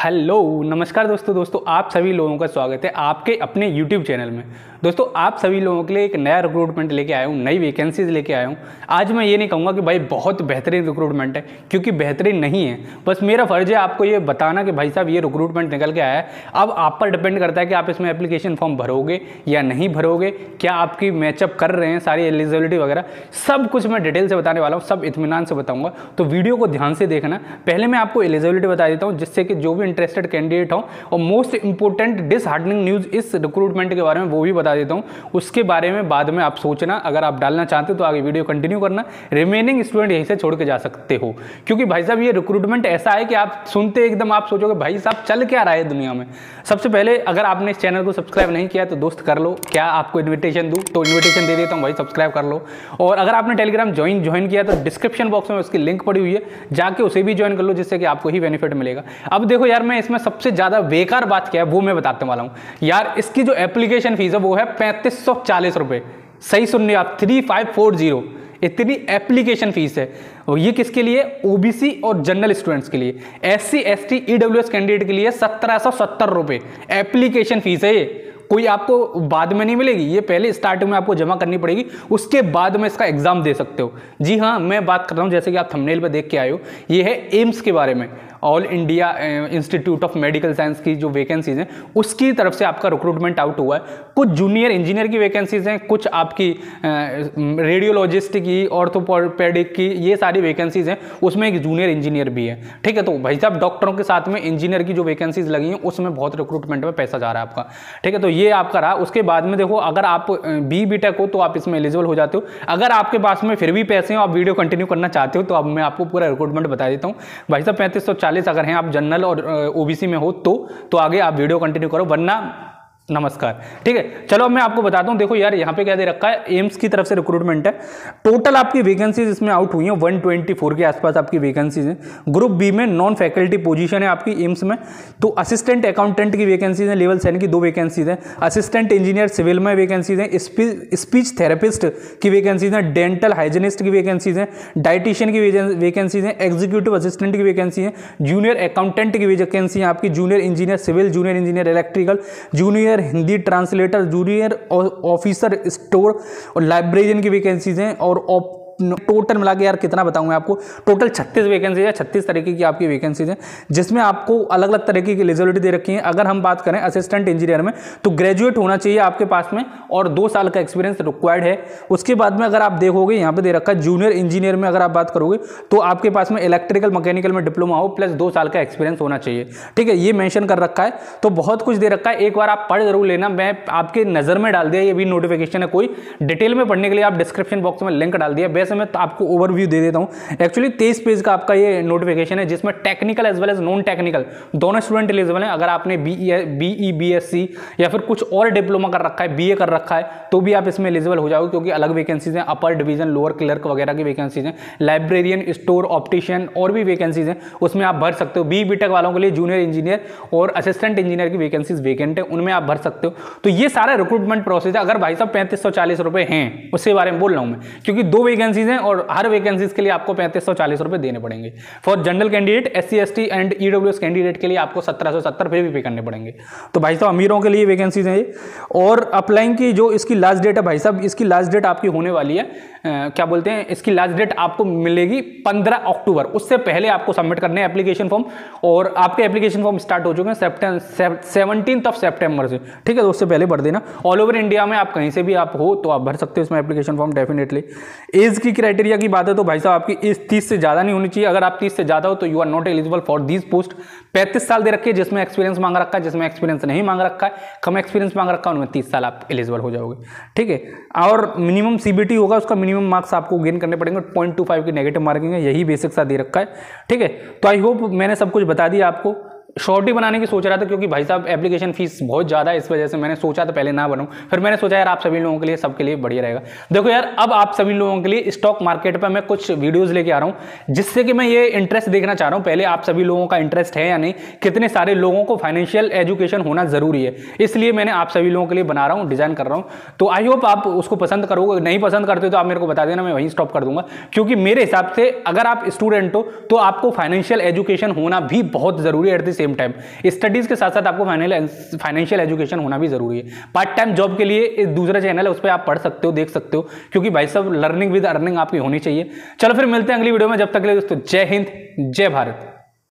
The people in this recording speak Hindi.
हेलो नमस्कार दोस्तों आप सभी लोगों का स्वागत है आपके अपने YouTube चैनल में। दोस्तों आप सभी लोगों के लिए एक नया रिक्रूटमेंट लेके आया हूँ, नई वैकेंसीज लेके आया हूँ। आज मैं ये नहीं कहूँगा कि भाई बहुत बेहतरीन रिक्रूटमेंट है, क्योंकि बेहतरीन नहीं है। बस मेरा फर्ज है आपको ये बताना कि भाई साहब ये रिक्रूटमेंट निकल के आया है। अब आप पर डिपेंड करता है कि आप इसमें एप्लीकेशन फॉर्म भरोगे या नहीं भरोगे, क्या आपकी मैचअप कर रहे हैं, सारी एलिजिबिलिटी वगैरह सब कुछ मैं डिटेल से बताने वाला हूँ, सब इत्मीनान से बताऊँगा। तो वीडियो को ध्यान से देखना। पहले मैं आपको एलिजिबिलिटी बता देता हूँ, जिससे कि जो भी इंटरेस्टेड कैंडिडेट हो, और मोस्ट इंपोर्टेंट डिसहार्टनिंग न्यूज़ इस रिक्रूटमेंट के बारे में वो भी बता देता हूँ। उसके बारे में बाद में आप सोचना, अगर आप डालना चाहते हो तो आगे वीडियो कंटिन्यू करना, रिमेनिंग स्टूडेंट यहीं से छोड़ के जा सकते हो। क्योंकि भाई साहब ये रिक्रूटमेंट ऐसा है कि आप सुनते एकदम आप सोचोगे भाई साहब चल क्या रहा है दुनिया में। सबसे पहले अगर आपने इस चैनल को सब्सक्राइब नहीं किया तो दोस्त कर लो। क्या आपको इन्विटेशन दूँ तो इन्विटेशन दे देता हूँ भाई, सब्सक्राइब कर लो। और अगर आपने टेलीग्राम ज्वाइन किया तो डिस्क्रिप्शन बॉक्स में उसकी लिंक पड़ी हुई है, जाके उसे भी ज्वाइन कर लो, जिससे कि आपको ही बेनिफिट मिलेगा। अब देखो यार, मैं इसमें सबसे ज़्यादा बेकार बात क्या है वो मैं बताने वाला हूँ यार। इसकी जो एप्लीकेशन फीस है वो है 3540 रुपये। सही सुनने आप, 3540 इतनी एप्लीकेशन फीस है। और ये किसके लिए? ओबीसी और जनरल स्टूडेंट्स के लिए। एससी एसटी ईडब्ल्यूएस कैंडिडेट के लिए 1770 रुपये एप्लीकेशन फीस है। ये कोई आपको बाद में नहीं मिलेगी, ये पहले स्टार्टिंग में आपको जमा करनी पड़ेगी, उसके बाद में इसका एग्जाम दे सकते हो। जी हाँ, मैं बात कर रहा हूँ, जैसे कि आप थंबनेल पे देख के आए हो, ये है एम्स के बारे में। All India institute of medical science की जो वैकेंसीज हैं उसकी तरफ से आपका रिक्रूटमेंट आउट हुआ है। कुछ जूनियर इंजीनियर की वैकेंसीज हैं, कुछ आपकी रेडियोलॉजिस्ट की, ऑर्थोपेडिक की, ये सारी वैकेंसीज हैं। उसमें एक जूनियर इंजीनियर भी है। ठीक है, तो भाई साहब डॉक्टरों के साथ में इंजीनियर की जो वैकेंसीज लगी हैं उसमें बहुत रिक्रूटमेंट में पैसा जा रहा है आपका। ठीक है, तो ये आपका रहा। उसके बाद में देखो, अगर आप बीटेक हो तो आप इसमें एलिजिबल हो जाते हो। अगर आपके पास में फिर भी पैसे हो, आप वीडियो कंटिन्यू करना चाहते हो, तो अब मैं आपको पूरा रिक्रूटमेंट बता देता हूँ। भाई साहब 3540 अगर हैं आप जनरल और ओबीसी में हो तो आगे आप वीडियो कंटिन्यू करो, वरना नमस्कार। ठीक है, चलो अब मैं आपको बताता हूं। देखो यार, यहां पे क्या दे रखा है, एम्स की तरफ से रिक्रूटमेंट है। टोटल आपकी वैकेंसीज इसमें आउट हुई हैं 124 के आसपास आपकी वैकेंसीज हैं। ग्रुप बी में नॉन फैकल्टी पोजीशन है आपकी एम्स में। तो असिस्टेंट अकाउंटेंट की वैकेंसीज है, लेवल 7 की 2 वैकेंसीज है। असिस्टेंट इंजीनियर सिविल में वैकेंसीज है। स्पीच थेरेपिस्ट की वैकेंसीज है। डेंटल हाइजीनिस्ट की वैकेंसीज है। डाइटिशियन की वैकेंसीज है। एग्जीक्यूटिव असिस्टेंट की वैकेंसी है। जूनियर अकाउंटेंट की वैकेंसी है आपकी। Junior engineer civil, junior engineer electrical, junior Hindi translator, junior officer store और लाइब्रेरियन की वैकेंसीज हैं। और टोटल मिला के यार कितना बताऊं मैं आपको, टोटल 36 वैकेंसी है। 36 तरीके की आपकी वैकेंसीज हैं, जिसमें आपको अलग अलग तरीके की एलिजिबिलिटी दे रखी है। अगर हम बात करें असिस्टेंट इंजीनियर में, तो ग्रेजुएट होना चाहिए आपके पास में और 2 साल का एक्सपीरियंस रिक्वायर्ड है। उसके बाद में अगर आप देखोगे यहाँ पे दे रखा है जूनियर इंजीनियर में, अगर आप बात करोगे तो आपके पास में इलेक्ट्रिकल मैकेनिकल में डिप्लोमा हो प्लस 2 साल का एक्सपीरियंस होना चाहिए। ठीक है, ये मेंशन कर रखा है। तो बहुत कुछ दे रखा है, एक बार आप पढ़ जरूर लेना। मैं आपके नजर में डाल दिया, ये भी नोटिफिकेशन है, कोई डिटेल में पढ़ने के लिए आप डिस्क्रिप्शन बॉक्स में लिंक डाल दिया। वैसे मैं आपको ओवरव्यू दे देता हूं। एक्चुअली 23 पेज का आपका ये नोटिफिकेशन है, जिसमें technical as well as non technical दोनों स्टूडेंट एलिजिबल हैं। अगर आपने बीई बीएससी या फिर कुछ और डिप्लोमा कर रखा है, बीए कर रखा है, तो भी आप इसमें एलिजिबल हो जाओगे, क्योंकि अलग वैकेंसीज हैं। अपर डिवीजन, लोअर क्लर्क वगैरह की वैकेंसीज हैं। लाइब्रेरियन, स्टोर ऑप्टिशियन और भी वैकेंसीज हैं, उसमें आप भर सकते हो। बीटेक वालों के लिए जूनियर इंजीनियर और असिस्टेंट इंजीनियर की वैकेंसीज वेकेंट है, उनमें आप भर सकते हो। तो ये सारा रिक्रूटमेंट प्रोसेस है। अगर भाई साहब 3540 रुपए हैं, उसके बारे में बोल रहा हूं मैं, क्योंकि 2 वैकेंसीज हैं और हर वैकेंसीज के लिए आपको 3540 रुपए देने पड़ेंगे। For general candidate, SC ST and EWS candidate के लिए आपको 1770 फिर भी पे करने पड़ेंगे। तो भाई साहब अमीरों के लिए वैकेंसीज हैं ये। और अप्लाइंग की जो इसकी लास्ट डेट है भाई साहब, इसकी लास्ट डेट आपकी होने वाली है, क्या बोलते हैं, इसकी लास्ट डेट आपको मिलेगी 15 अक्टूबर। उससे पहले आपको सबमिट करने हैं एप्लीकेशन फॉर्म, और आपके एप्लीकेशन फॉर्म स्टार्ट हो चुके हैं 17 सितंबर से। ठीक है, तो उससे पहले भर देना। ऑल ओवर इंडिया में आप कहीं से भी आप हो तो आप भर सकते हो इसमें एप्लीकेशन फॉर्म डेफिनेटली। एज की क्राइटेरिया की बात है तो भाई साहब आपकी एज 30 से ज्यादा नहीं होनी चाहिए। अगर आप 30 से ज्यादा हो तो you are not eligible for this post. 35 साल दे रखे, जिसमें एक्सपीरियंस मांग रखा है, जिसमें एक्सपीरियंस नहीं मांग रखा है, कम एक्सपीरियंस मांग रखा है, उनमें 30 साल आप एलिजिबल हो जाओगे। ठीक है, और मिनिमम सीबीटी होगा, उसका मिनिमम मार्क्स आपको गेन करने पड़ेंगे। 0.25 की नेगेटिव मार्किंग है, यही बेसिक सा दे रखा है। ठीक है, तो आई होप मैंने सब कुछ बता दिया आपको। शॉर्ट ही बनाने की सोच रहा था, क्योंकि भाई साहब एप्लीकेशन फीस बहुत ज़्यादा है, इस वजह से मैंने सोचा था पहले ना बनाऊं। फिर मैंने सोचा यार आप सभी लोगों के लिए, सबके लिए बढ़िया रहेगा। देखो यार, अब आप सभी लोगों के लिए स्टॉक मार्केट पर मैं कुछ वीडियोस लेके आ रहा हूं, जिससे कि मैं ये इंटरेस्ट देखना चाह रहा हूं पहले आप सभी लोगों का इंटरेस्ट है या नहीं। कितने सारे लोगों को फाइनेंशियल एजुकेशन होना जरूरी है, इसलिए मैंने आप सभी लोगों के लिए बना रहा हूँ, डिजाइन कर रहा हूँ। तो आई होप आप उसको पसंद करोगे। नहीं पसंद करते तो आप मेरे को बता देना, मैं वहीं स्टॉप कर दूंगा। क्योंकि मेरे हिसाब से अगर आप स्टूडेंट हो तो आपको फाइनेंशियल एजुकेशन होना भी बहुत जरूरी है at the same same time studies के साथ साथ आपको फाइनेंशियल एजुकेशन होना भी जरूरी है। पार्ट टाइम जॉब के लिए एक दूसरा चैनल है, उस पर आप पढ़ सकते हो, देख सकते हो, क्योंकि भाई साहब लर्निंग विद अर्निंग आपकी होनी चाहिए। चलो फिर मिलते हैं अगली वीडियो में, जब तक के लिए दोस्तों जय हिंद जय भारत।